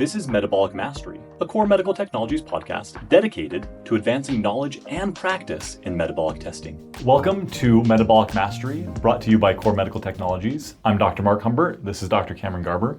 This is Metabolic Mastery, a core medical technologies podcast dedicated to advancing knowledge and practice in metabolic testing. Welcome to Metabolic Mastery, brought to you by Core Medical Technologies. I'm Dr. Marc Humbert. This is Dr. Cameron Garber.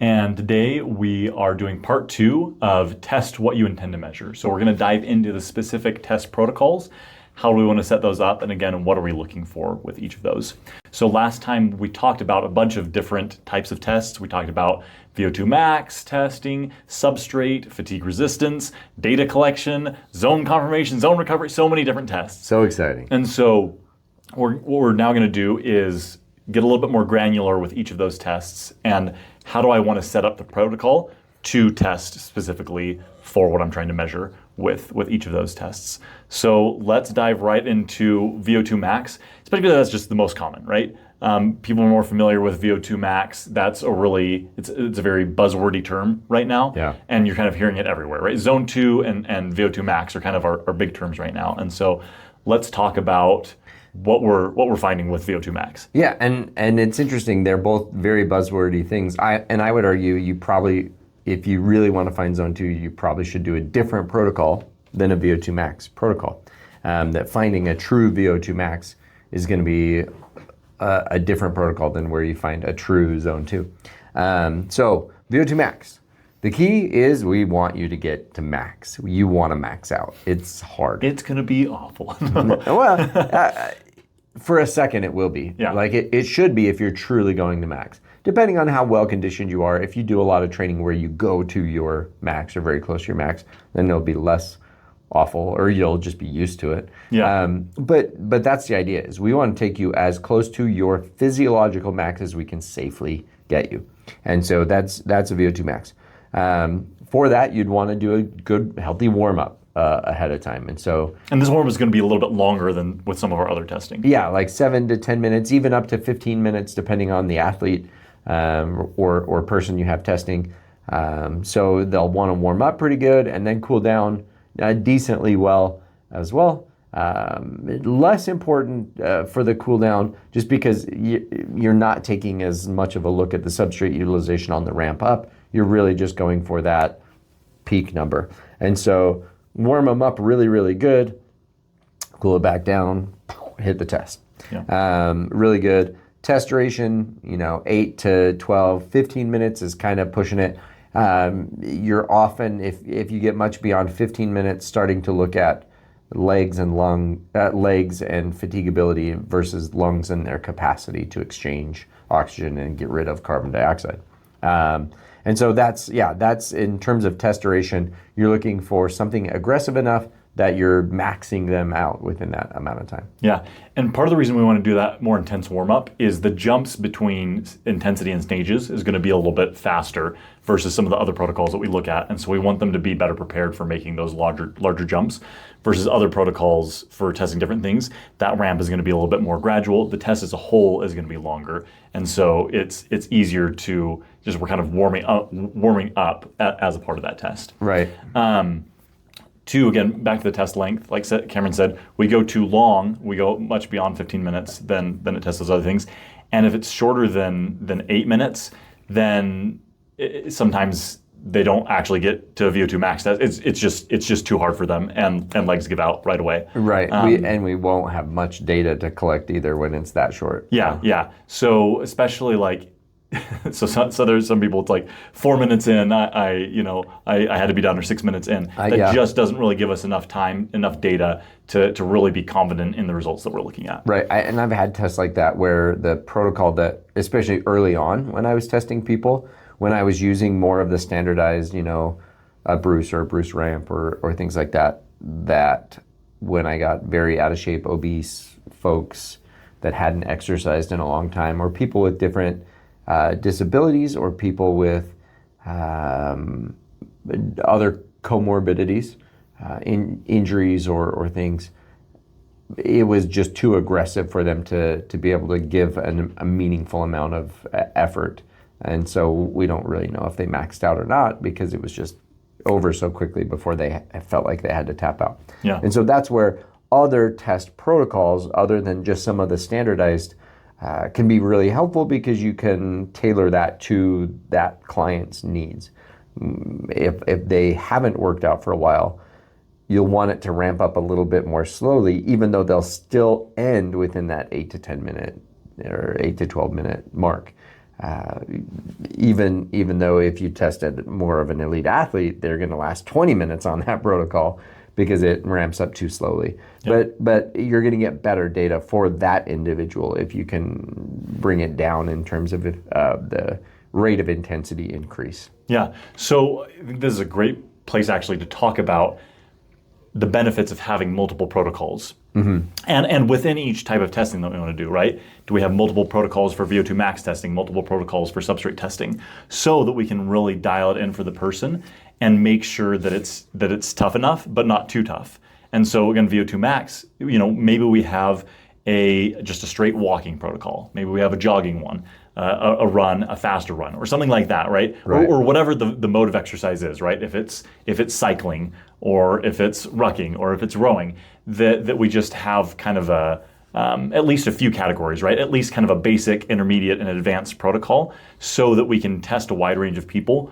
And today we are doing part 2 of Test What You Intend to Measure. So we're going to dive into the specific test protocols. How do we want to set those up? And again, what are we looking for with each of those? So last time we talked about a bunch of different types of tests. We talked about VO2 Max testing, substrate, fatigue resistance, data collection, zone confirmation, zone recovery, so many different tests. So exciting. And so what we're now going to do is get a little bit more granular with each of those tests. And how do I want to set up the protocol to test specifically for what I'm trying to measure with each of those tests. So let's dive right into VO2 Max, especially because that's just the most common, right? People are more familiar with VO2 Max. That's it's a very buzzwordy term right now. Yeah. And you're kind of hearing it everywhere, right? Zone 2 and VO2 Max are kind of our big terms right now. And so let's talk about what we're finding with VO2 Max. Yeah, and it's interesting. They're both very buzzwordy things. I would argue you probably, if you really want to find zone 2, you probably should do a different protocol than a VO2 Max protocol. That finding a true VO2 Max is going to be a different protocol than where you find a true zone 2. So VO2 Max. The key is we want you to get to max. You want to max out. It's hard. It's going to be awful. Well, for a second it will be. Yeah. Like it should be if you're truly going to max. Depending on how well conditioned you are, if you do a lot of training where you go to your max or very close to your max, then it'll be less awful, or you'll just be used to it. Yeah. But that's the idea, is we want to take you as close to your physiological max as we can safely get you. And so that's a VO2 max. For that, you'd want to do a good, healthy warm-up ahead of time. And this warm-up is going to be a little bit longer than with some of our other testing. Yeah, like 7 to 10 minutes, even up to 15 minutes, depending on the athlete or person you have testing. So they'll want to warm up pretty good and then cool down decently well as well. Less important for the cool down, just because you're not taking as much of a look at the substrate utilization on the ramp up. You're really just going for that peak number. And so warm them up really, really good, cool it back down, hit the test. Yeah. Really good. Test duration, 8 to 12, 15 minutes is kind of pushing it. You're often, if you get much beyond 15 minutes, starting to look at legs and fatigability versus lungs and their capacity to exchange oxygen and get rid of carbon dioxide. And so that's in terms of test duration, you're looking for something aggressive enough that you're maxing them out within that amount of time. Yeah, and part of the reason we want to do that more intense warm-up is the jumps between intensity and stages is going to be a little bit faster versus some of the other protocols that we look at. And so we want them to be better prepared for making those larger jumps versus other protocols for testing different things. That ramp is going to be a little bit more gradual. The test as a whole is going to be longer. And so it's easier to we're kind of warming up as a part of that test. Right. 2, again, back to the test length, like Cameron said, we go too long, we go much beyond 15 minutes, then it tests those other things. And if it's shorter than 8 minutes, then sometimes they don't actually get to a VO2 max. It's just too hard for them, and legs give out right away. Right, we won't have much data to collect either when it's that short. Yeah. So especially so there's some people, it's like 4 minutes in, I had to be done, or 6 minutes in. That just doesn't really give us enough time, enough data to really be confident in the results that we're looking at. Right, and I've had tests like that where the protocol that, especially early on when I was testing people, when I was using more of the standardized, a Bruce or a Bruce ramp or things like that when I got very out of shape, obese folks that hadn't exercised in a long time, or people with different disabilities, or people with other comorbidities, injuries or things, it was just too aggressive for them to be able to give a meaningful amount of effort. And so we don't really know if they maxed out or not, because it was just over so quickly before they felt like they had to tap out. Yeah. And so that's where other test protocols, other than just some of the standardized, can be really helpful, because you can tailor that to that client's needs. If they haven't worked out for a while, you'll want it to ramp up a little bit more slowly, even though they'll still end within that 8 to 10 minute or 8 to 12 minute mark. Even though if you tested more of an elite athlete, they're going to last 20 minutes on that protocol because it ramps up too slowly. Yep. But you're going to get better data for that individual if you can bring it down in terms of the rate of intensity increase. Yeah. So I think this is a great place actually to talk about the benefits of having multiple protocols. Mm-hmm. And within each type of testing that we want to do, right? Do we have multiple protocols for VO2 max testing, multiple protocols for substrate testing, so that we can really dial it in for the person and make sure that it's tough enough, but not too tough. And so again, VO2 max, maybe we have just a straight walking protocol. Maybe we have a jogging one, a run, a faster run, or something like that, right? Or whatever the mode of exercise is, right? If it's cycling, or if it's rucking, or if it's rowing, that we just have kind of at least a few categories, right? At least kind of a basic, intermediate, and advanced protocol, so that we can test a wide range of people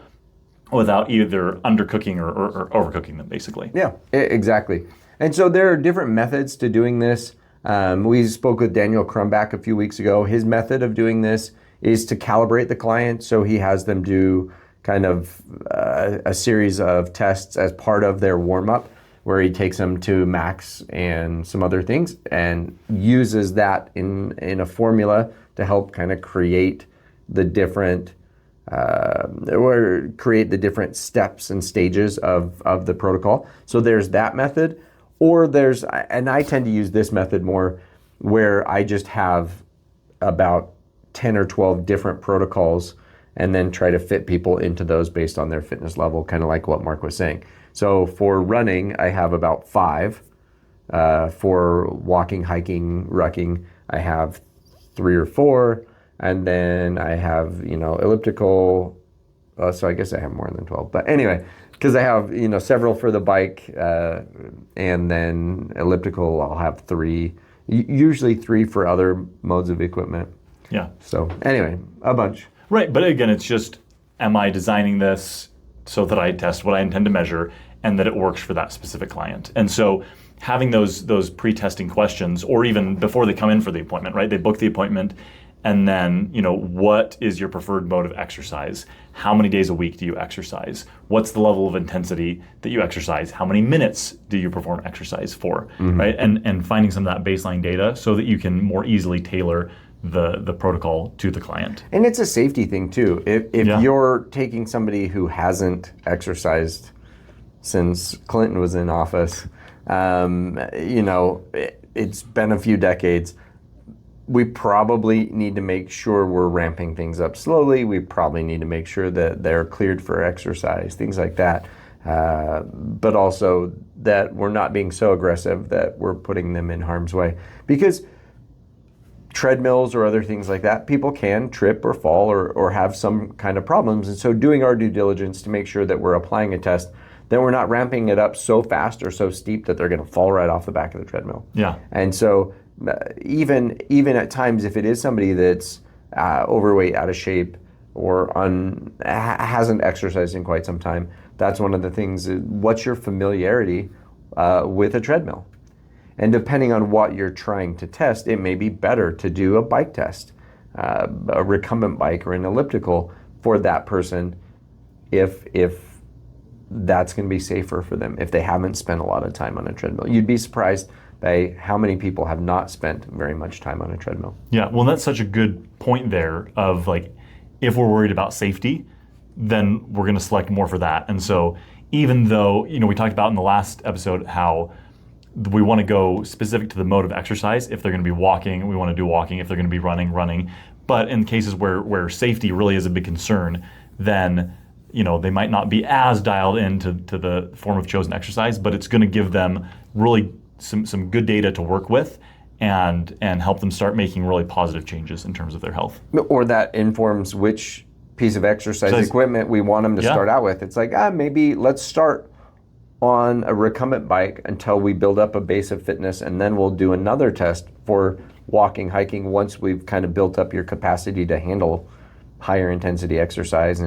without either undercooking or overcooking them, basically. Yeah, exactly. And so there are different methods to doing this. We spoke with Daniel Crumbach a few weeks ago. His method of doing this is to calibrate the client. So he has them do kind of a series of tests as part of their warm-up, where he takes them to max and some other things and uses that in a formula to help kind of create the different steps and stages of the protocol. So there's that method. Or and I tend to use this method more, where I just have about 10 or 12 different protocols and then try to fit people into those based on their fitness level, kind of like what Mark was saying. So for running, I have about 5. For walking, hiking, rucking, I have 3 or 4. And then I have, elliptical. So I guess I have more than 12. But anyway, because I have, several for the bike, and then elliptical, I'll have 3, usually 3 for other modes of equipment. Yeah. So anyway, a bunch. Right, but again, it's just, am I designing this so that I test what I intend to measure and that it works for that specific client? And so having those pre-testing questions, or even before they come in for the appointment, right? They book the appointment, and then, what is your preferred mode of exercise? How many days a week do you exercise? What's the level of intensity that you exercise? How many minutes do you perform exercise for, right? And finding some of that baseline data so that you can more easily tailor the protocol to the client. And it's a safety thing too. If you're taking somebody who hasn't exercised since Clinton was in office, it's been a few decades. We probably need to make sure we're ramping things up slowly. We probably need to make sure that they're cleared for exercise, things like that. But also that we're not being so aggressive that we're putting them in harm's way. Because treadmills or other things like that, people can trip or fall or have some kind of problems. And so doing our due diligence to make sure that we're applying a test, then we're not ramping it up so fast or so steep that they're going to fall right off the back of the treadmill. Yeah. And so even at times, if it is somebody that's overweight, out of shape, or hasn't exercised in quite some time, that's one of the things. What's your familiarity with a treadmill? And depending on what you're trying to test, it may be better to do a bike test, a recumbent bike or an elliptical for that person, if that's going to be safer for them, if they haven't spent a lot of time on a treadmill. You'd be surprised by how many people have not spent very much time on a treadmill. Yeah, well, that's such a good point there of like, if we're worried about safety, then we're going to select more for that. And so even though, we talked about in the last episode how we want to go specific to the mode of exercise. If they're going to be walking, we want to do walking. If they're going to be running. But in cases where safety really is a big concern, then they might not be as dialed into the form of chosen exercise, but it's going to give them really some good data to work with and help them start making really positive changes in terms of their health. Or that informs which piece of exercise equipment we want them to start out with. It's like, maybe let's start on a recumbent bike until we build up a base of fitness, and then we'll do another test for walking, hiking once we've kind of built up your capacity to handle higher intensity exercise.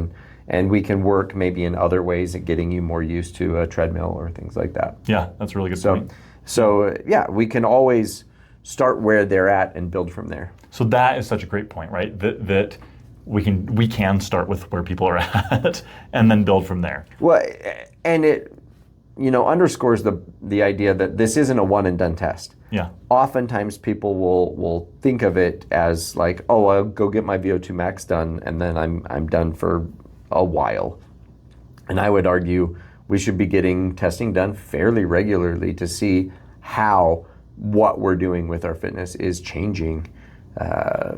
And we can work maybe in other ways at getting you more used to a treadmill or things like that. Yeah, that's a really good point. So yeah, we can always start where they're at and build from there. So that is such a great point, right? That we can start with where people are at and then build from there. Well, and it underscores the idea that this isn't a one and done test. Yeah. Oftentimes people will think of it as like, oh, I'll go get my VO2 max done and then I'm done for a while. And I would argue we should be getting testing done fairly regularly to see how what we're doing with our fitness is changing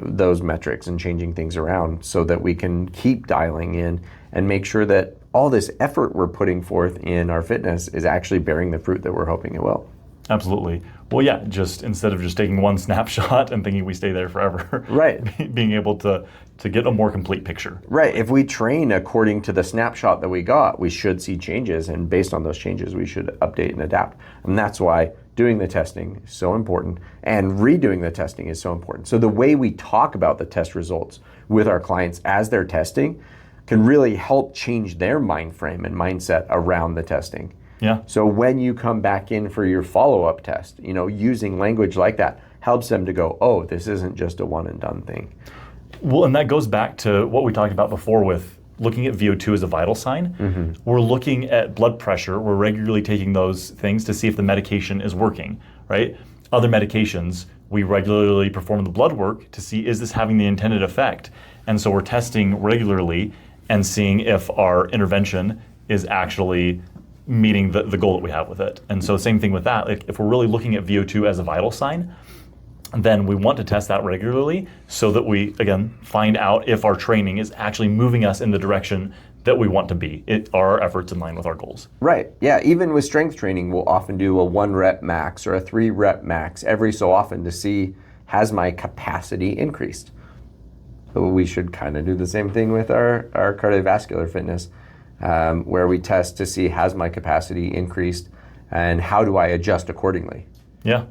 those metrics and changing things around so that we can keep dialing in and make sure that all this effort we're putting forth in our fitness is actually bearing the fruit that we're hoping it will. Absolutely. Well, yeah, just instead of just taking one snapshot and thinking we stay there forever, right? Being able to get a more complete picture. Right. If we train according to the snapshot that we got, we should see changes, and based on those changes, we should update and adapt. And that's why doing the testing is so important, and redoing the testing is so important. So the way we talk about the test results with our clients as they're testing can really help change their mind frame and mindset around the testing. Yeah. So when you come back in for your follow-up test, using language like that helps them to go, oh, this isn't just a one and done thing. Well, and that goes back to what we talked about before with looking at VO2 as a vital sign. Mm-hmm. We're looking at blood pressure. We're regularly taking those things to see if the medication is working, right? Other medications, we regularly perform the blood work to see, is this having the intended effect? And so we're testing regularly and seeing if our intervention is actually meeting the goal that we have with it. And so same thing with that. If we're really looking at VO2 as a vital sign, then we want to test that regularly so that we, again, find out if our training is actually moving us in the direction that we want to be. Are our efforts in line with our goals? Right. Yeah. Even with strength training, we'll often do a 1 rep max or a 3 rep max every so often to see, has my capacity increased? So we should kind of do the same thing with our cardiovascular fitness, where we test to see, has my capacity increased and how do I adjust accordingly? Yeah.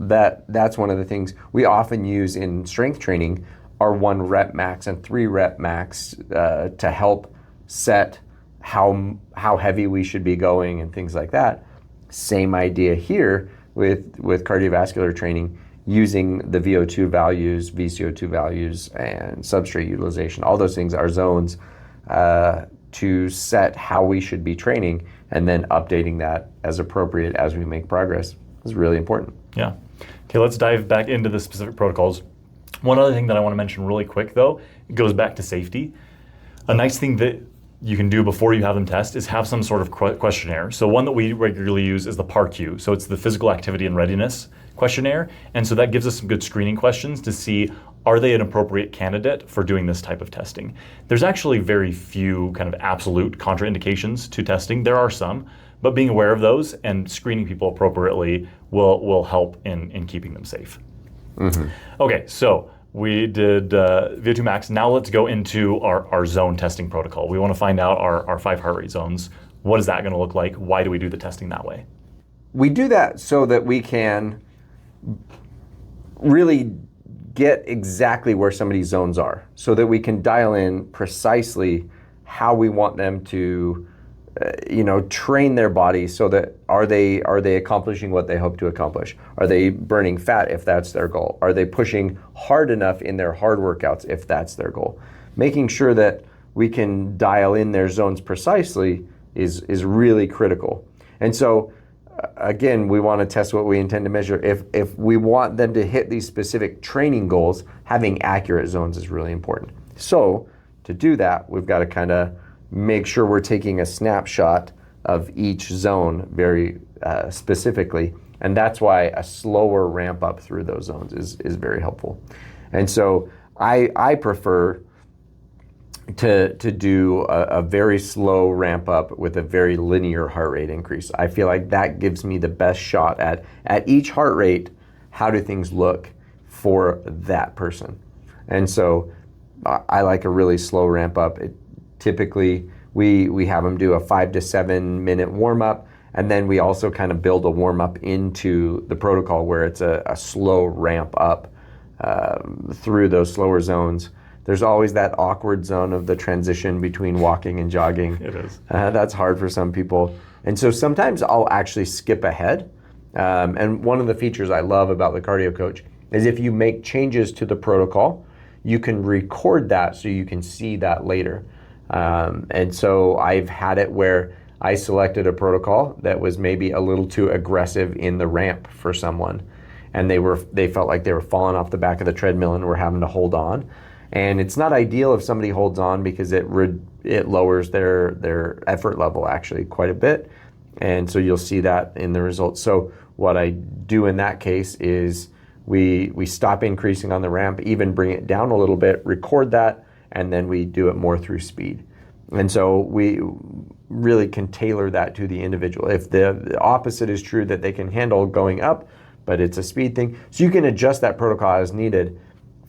That's one of the things we often use in strength training, our 1 rep max and 3 rep max to help set how heavy we should be going and things like that. Same idea here with cardiovascular training, using the VO2 values, VCO2 values, and substrate utilization. All those things are zones to set how we should be training, and then updating that as appropriate as we make progress is really important. Yeah. Okay, let's dive back into the specific protocols. One other thing that I want to mention really quick, though, goes back to safety. A nice thing that you can do before you have them test is have some sort of questionnaire. So one that we regularly use is the PAR-Q. So it's the Physical Activity and Readiness questionnaire. And so that gives us some good screening questions to see, are they an appropriate candidate for doing this type of testing? There's actually very few kind of absolute contraindications to testing. There are some, but being aware of those and screening people appropriately will help in keeping them safe. Mm-hmm. Okay, so we did VO2 max. Now let's go into our zone testing protocol. We want to find out our 5 heart rate zones. What is that going to look like? Why do we do the testing that way? We do that so that we can really get exactly where somebody's zones are, so that we can dial in precisely how we want them to train their body, so that are they accomplishing what they hope to accomplish? Are they burning fat if that's their goal? Are they pushing hard enough in their hard workouts if that's their goal? Making sure that we can dial in their zones precisely is really critical. And so again, we want to test what we intend to measure. If we want them to hit these specific training goals, having accurate zones is really important. So to do that, we've got to kind of make sure we're taking a snapshot of each zone very specifically. And that's why a slower ramp up through those zones is very helpful. And so I prefer to do a very slow ramp up with a very linear heart rate increase. I feel like that gives me the best shot at each heart rate, how do things look for that person. And so I like a really slow ramp up. Typically, we have them do a 5 to 7 minute warm up, and then we also kind of build a warm up into the protocol where it's a slow ramp up through those slower zones there's always that awkward zone of the transition between walking and jogging. It is. That's hard for some people. And so sometimes I'll actually skip ahead. And one of the features I love about the Cardio Coach is if you make changes to the protocol, you can record that so you can see that later. And so I've had it where I selected a protocol that was maybe a little too aggressive in the ramp for someone. And they felt like they were falling off the back of the treadmill and were having to hold on. And it's not ideal if somebody holds on because it lowers their effort level actually quite a bit. And so you'll see that in the results. So what I do in that case is we stop increasing on the ramp, even bring it down a little bit, record that, and then we do it more through speed. And so we really can tailor that to the individual. If the opposite is true, that they can handle going up, but it's a speed thing. So you can adjust that protocol as needed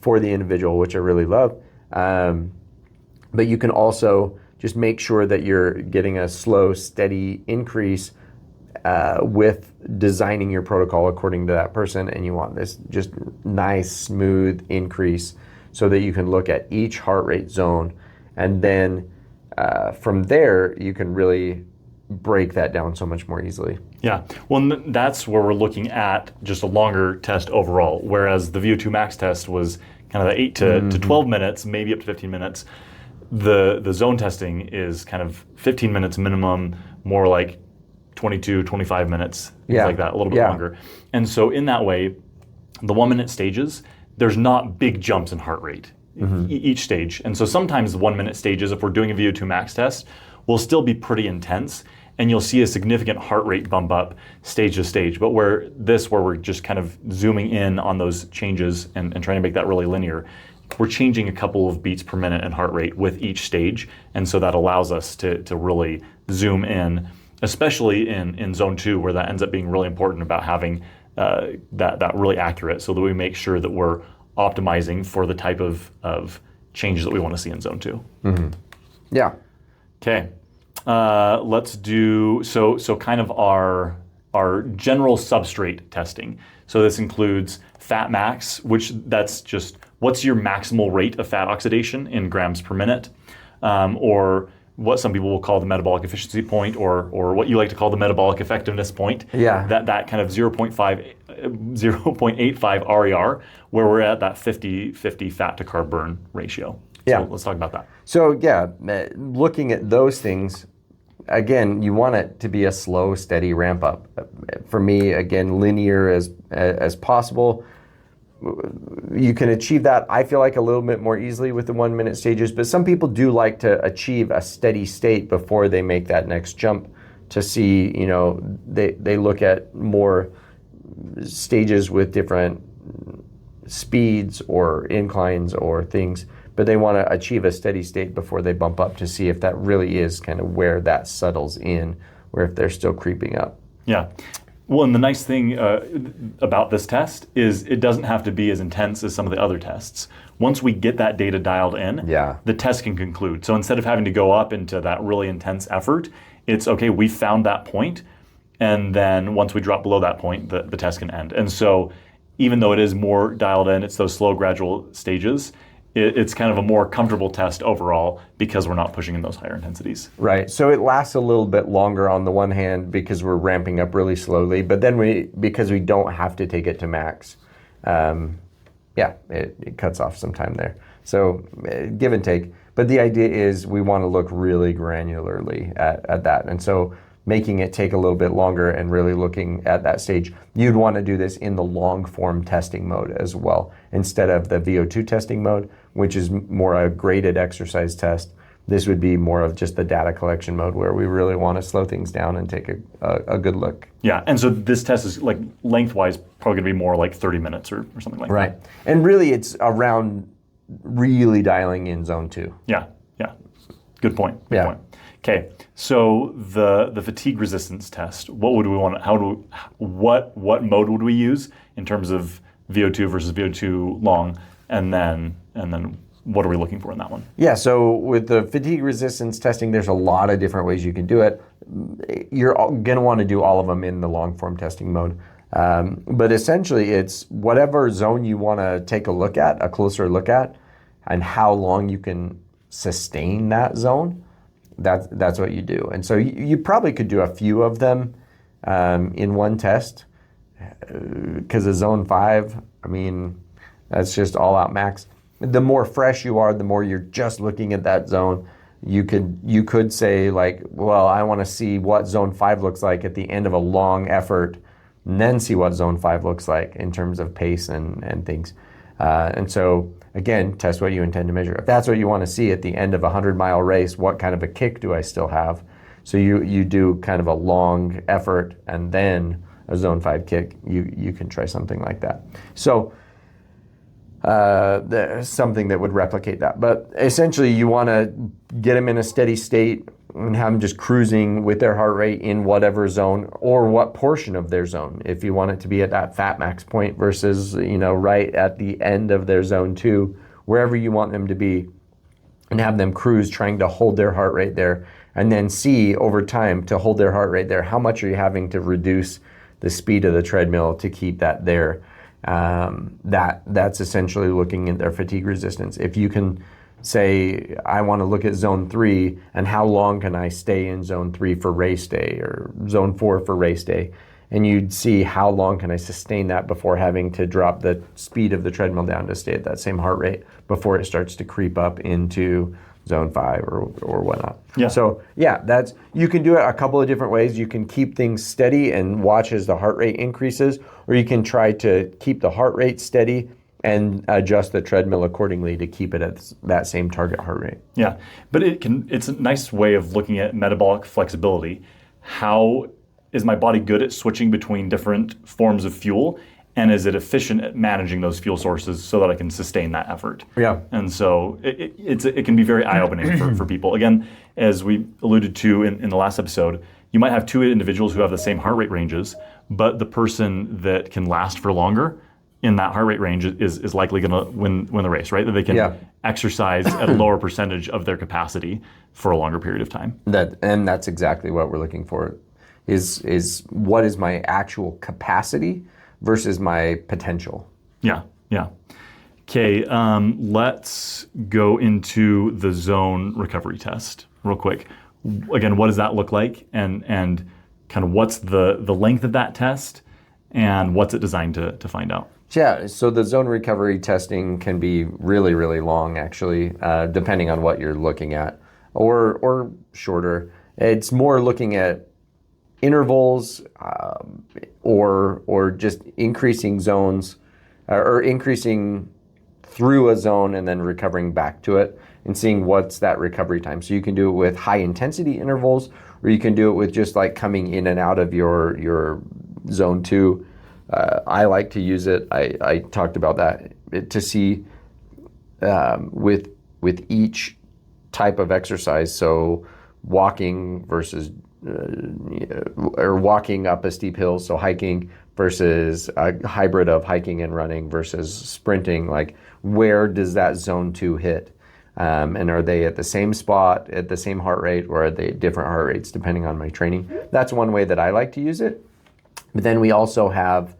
for the individual, which I really love. But you can also just make sure that you're getting a slow, steady increase with designing your protocol according to that person. And you want this just nice, smooth increase so that you can look at each heart rate zone. And then from there, you can really break that down so much more easily. Yeah, well, that's where we're looking at just a longer test overall, whereas the VO2 Max test was kind of the 8 to 12 minutes, maybe up to 15 minutes. The zone testing is kind of 15 minutes minimum, more like 22, 25 minutes, things like that, a little bit longer. And so in that way, the 1 minute stages, there's not big jumps in heart rate each stage. And so sometimes the 1 minute stages, if we're doing a VO2 Max test, will still be pretty intense, and you'll see a significant heart rate bump up stage to stage. But where we're just kind of zooming in on those changes and trying to make that really linear, we're changing a couple of beats per minute in heart rate with each stage. And so that allows us to really zoom in, especially in zone 2, where that ends up being really important about having that really accurate, so that we make sure that we're optimizing for the type of changes that we want to see in zone 2. Yeah. Okay. Let's do so kind of our general substrate testing. So this includes fat max, which that's just what's your maximal rate of fat oxidation in grams per minute, or what some people will call the metabolic efficiency point, or what you like to call the metabolic effectiveness point. Yeah. That kind of 0.85 RER, where we're at that 50-50 fat to carb burn ratio. Yeah. So let's talk about that. So looking at those things, again, you want it to be a slow, steady ramp up. For me, again, linear as possible. You can achieve that, I feel like, a little bit more easily with the 1 minute stages, but some people do like to achieve a steady state before they make that next jump to see, they look at more stages with different speeds or inclines or things, but they want to achieve a steady state before they bump up to see if that really is kind of where that settles in, or if they're still creeping up. Yeah. Well, and the nice thing about this test is it doesn't have to be as intense as some of the other tests. Once we get that data dialed in, the test can conclude. So instead of having to go up into that really intense effort, it's okay, we found that point, and then once we drop below that point, the test can end. And so even though it is more dialed in, it's those slow, gradual stages, it's kind of a more comfortable test overall because we're not pushing in those higher intensities. Right. So it lasts a little bit longer on the one hand because we're ramping up really slowly, but then because we don't have to take it to max, it cuts off some time there. So give and take. But the idea is we want to look really granularly at that. And so making it take a little bit longer and really looking at that stage, you'd want to do this in the long form testing mode as well, instead of the VO2 testing mode, which is more a graded exercise test. This would be more of just the data collection mode where we really want to slow things down and take a good look. Yeah, and so this test is like lengthwise probably going to be more like 30 minutes or something like that. Right, and really it's around really dialing in zone 2. Yeah. Good point. Good point. Okay, so the fatigue resistance test. What would we want? What mode would we use in terms of VO2 versus VO2 long, and then what are we looking for in that one? Yeah, so with the fatigue resistance testing, there's a lot of different ways you can do it. You're going to want to do all of them in the long form testing mode. But essentially, it's whatever zone you want to take a closer look at. and how long you can sustain that zone, that's what you do. And so you probably could do a few of them in one test, because a zone 5, I mean, that's just all out max. The more fresh you are, the more you're just looking at that zone. You could say like, well, I want to see what zone 5 looks like at the end of a long effort, and then see what zone 5 looks like in terms of pace and things. And so again, test what you intend to measure. If that's what you want to see at the end of a 100-mile race, what kind of a kick do I still have? So you do kind of a long effort and then a zone 5 kick. You can try something like that. So there's something that would replicate that. But essentially you want to get them in a steady state and have them just cruising with their heart rate in whatever zone or what portion of their zone. If you want it to be at that fat max point versus, right at the end of their zone 2, wherever you want them to be, and have them cruise trying to hold their heart rate there, and then see over time to hold their heart rate there, how much are you having to reduce the speed of the treadmill to keep that there. That's essentially looking at their fatigue resistance. If you can say, I want to look at zone 3 and how long can I stay in zone 3 for race day, or zone 4 for race day, and you'd see how long can I sustain that before having to drop the speed of the treadmill down to stay at that same heart rate before it starts to creep up into zone 5 or whatnot. Yeah. So you can do it a couple of different ways. You can keep things steady and watch as the heart rate increases, or you can try to keep the heart rate steady and adjust the treadmill accordingly to keep it at that same target heart rate. Yeah, but it's a nice way of looking at metabolic flexibility. How is my body good at switching between different forms of fuel? And is it efficient at managing those fuel sources so that I can sustain that effort? Yeah. And so it can be very eye-opening for people. Again, as we alluded to in the last episode, you might have two individuals who have the same heart rate ranges, but the person that can last for longer in that heart rate range is likely going to win the race, right? That they can exercise at a lower percentage of their capacity for a longer period of time. That's exactly what we're looking for, is what is my actual capacity versus my potential. Yeah. Okay, let's go into the zone recovery test real quick. Again, what does that look like, and kind of what's the length of that test, and what's it designed to find out? Yeah, so the zone recovery testing can be really, really long, actually, depending on what you're looking at, or shorter. It's more looking at intervals, or just increasing zones, or increasing through a zone and then recovering back to it, and seeing what's that recovery time. So you can do it with high intensity intervals, or you can do it with just like coming in and out of your zone 2. I like to use it. I talked about that to see with each type of exercise. So walking versus or walking up a steep hill, so hiking versus a hybrid of hiking and running versus sprinting. Like, where does that zone 2 hit? And are they at the same spot, at the same heart rate, or are they at different heart rates depending on my training? That's one way that I like to use it. But then we also have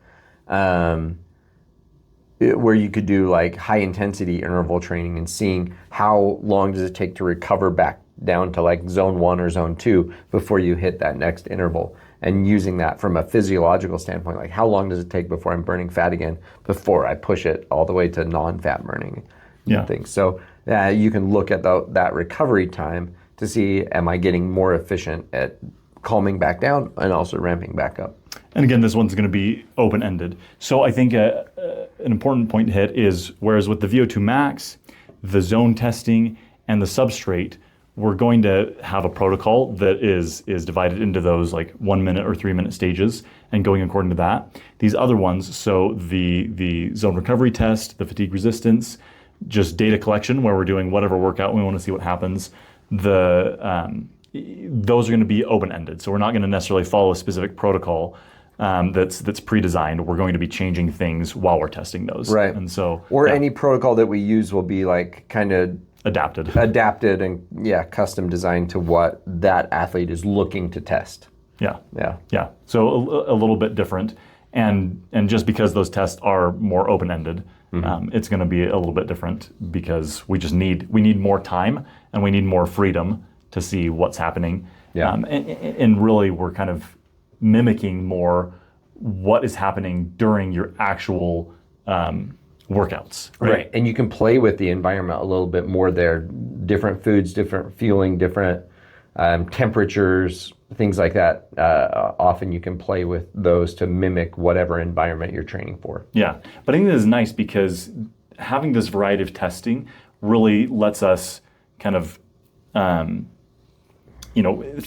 where you could do like high intensity interval training and seeing how long does it take to recover back down to like zone 1 or zone 2 before you hit that next interval, and using that from a physiological standpoint, like how long does it take before I'm burning fat again before I push it all the way to non-fat burning things. So you can look at that recovery time to see, am I getting more efficient at calming back down and also ramping back up. And again, this one's going to be open-ended. So I think an important point to hit is, whereas with the VO2 Max, the zone testing, and the substrate, we're going to have a protocol that is divided into those like 1 minute or 3 minute stages and going according to that. These other ones, so the zone recovery test, the fatigue resistance, just data collection where we're doing whatever workout we want to see what happens. Those are going to be open-ended. So we're not going to necessarily follow a specific protocol that's pre-designed. We're going to be changing things while we're testing those. Right. And so, any protocol that we use will be like kind of adapted and custom designed to what that athlete is looking to test. Yeah. So a little bit different, and just because those tests are more open-ended, It's going to be a little bit different because we need more time and we need more freedom to see what's happening. Yeah. And really, we're kind of mimicking more what is happening during your actual workouts. Right. And you can play with the environment a little bit more there. Different foods, different fueling, different temperatures, things like that. Often you can play with those to mimic whatever environment you're training for. Yeah. But I think this is nice because having this variety of testing really lets us kind of, for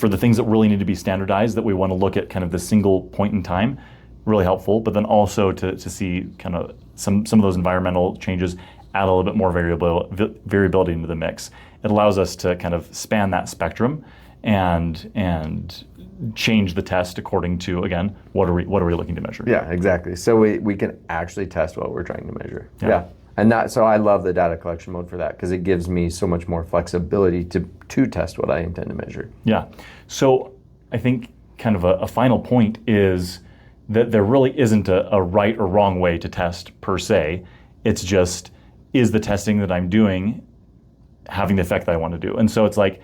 the things that really need to be standardized, that we want to look at kind of the single point in time, really helpful, but then also to see kind of some of those environmental changes add a little bit more variability into the mix. It allows us to kind of span that spectrum and change the test according to, again, what are we looking to measure? Yeah, exactly. So we can actually test what we're trying to measure. Yeah. And so I love the data collection mode for that because it gives me so much more flexibility to test what I intend to measure. Yeah. So I think kind of a final point is that there really isn't a right or wrong way to test per se. It's just, is the testing that I'm doing having the effect that I want to do? And so it's like,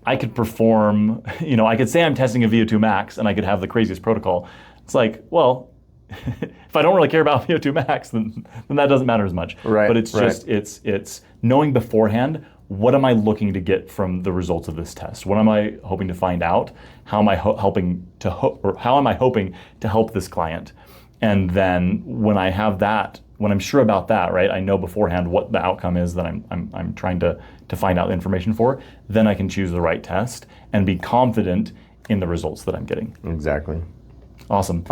I could perform, I could say I'm testing a VO2 max and I could have the craziest protocol. It's like, well, if I don't really care about VO2 max, then that doesn't matter as much. Right. But it's just, it's knowing beforehand, what am I looking to get from the results of this test? What am I hoping to find out? How am I hoping to help this client? And then when I have that, when I'm sure about that, right, I know beforehand what the outcome is that I'm trying to find out the information for, then I can choose the right test and be confident in the results that I'm getting. Exactly. Awesome.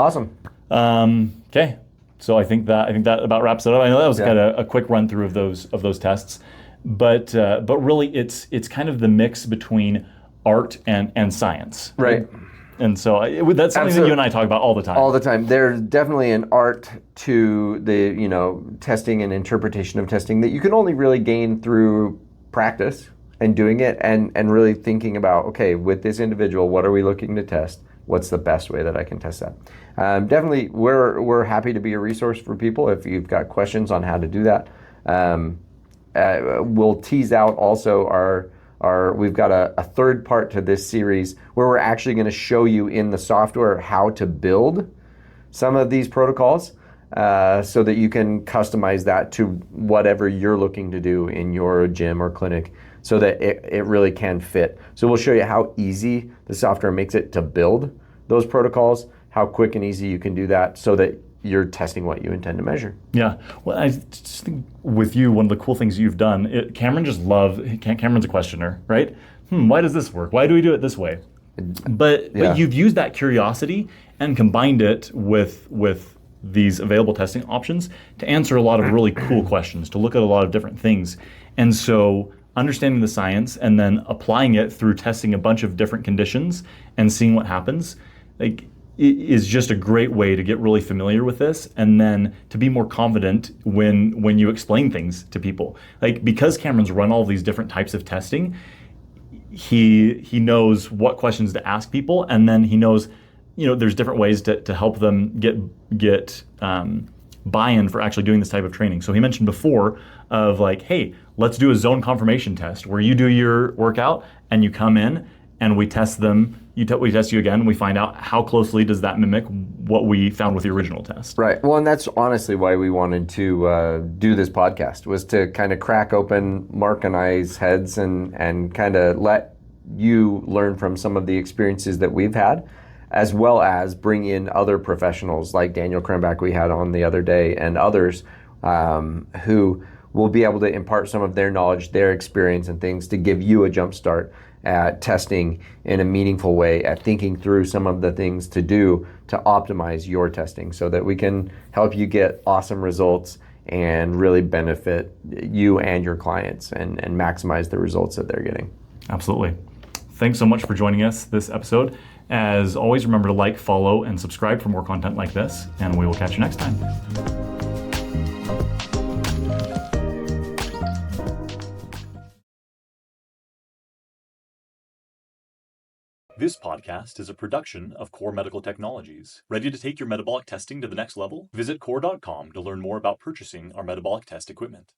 Okay. So I think that about wraps it up. I know that was kind of a quick run through of those tests, but really it's kind of the mix between art and science. Right. And so that's something that you and I talk about all the time. All the time. There's definitely an art to the testing and interpretation of testing that you can only really gain through practice and doing it and really thinking about, okay, with this individual, what are we looking to test? What's the best way that I can test that? Definitely, we're happy to be a resource for people if you've got questions on how to do that. We'll tease out also we've got a third part to this series where we're actually going to show you in the software how to build some of these protocols so that you can customize that to whatever you're looking to do in your gym or clinic so that it really can fit. So we'll show you how easy the software makes it to build those protocols, how quick and easy you can do that so that you're testing what you intend to measure. Yeah. Well, I just think with you, one of the cool things you've done, Cameron's a questioner, right? Why does this work? Why do we do it this way? But you've used that curiosity and combined it with these available testing options to answer a lot of really cool questions, to look at a lot of different things. And so understanding the science and then applying it through testing a bunch of different conditions and seeing what happens, is just a great way to get really familiar with this and then to be more confident when you explain things to people. Because Cameron's run all these different types of testing, he knows what questions to ask people, and then he knows, there's different ways to help them get buy-in for actually doing this type of training. So he mentioned before of hey, let's do a zone confirmation test where you do your workout and you come in and we test them. We test you again, and we find out how closely does that mimic what we found with the original test. Right. Well, and that's honestly why we wanted to do this podcast, was to kind of crack open Marc and I's heads and kind of let you learn from some of the experiences that we've had, as well as bring in other professionals like Daniel Krembach we had on the other day and others who will be able to impart some of their knowledge, their experience and things to give you a jump start at testing in a meaningful way, at thinking through some of the things to do to optimize your testing so that we can help you get awesome results and really benefit you and your clients and maximize the results that they're getting. Absolutely. Thanks so much for joining us this episode. As always, remember to like, follow, and subscribe for more content like this, and we will catch you next time. This podcast is a production of Core Medical Technologies. Ready to take your metabolic testing to the next level? Visit core.com to learn more about purchasing our metabolic test equipment.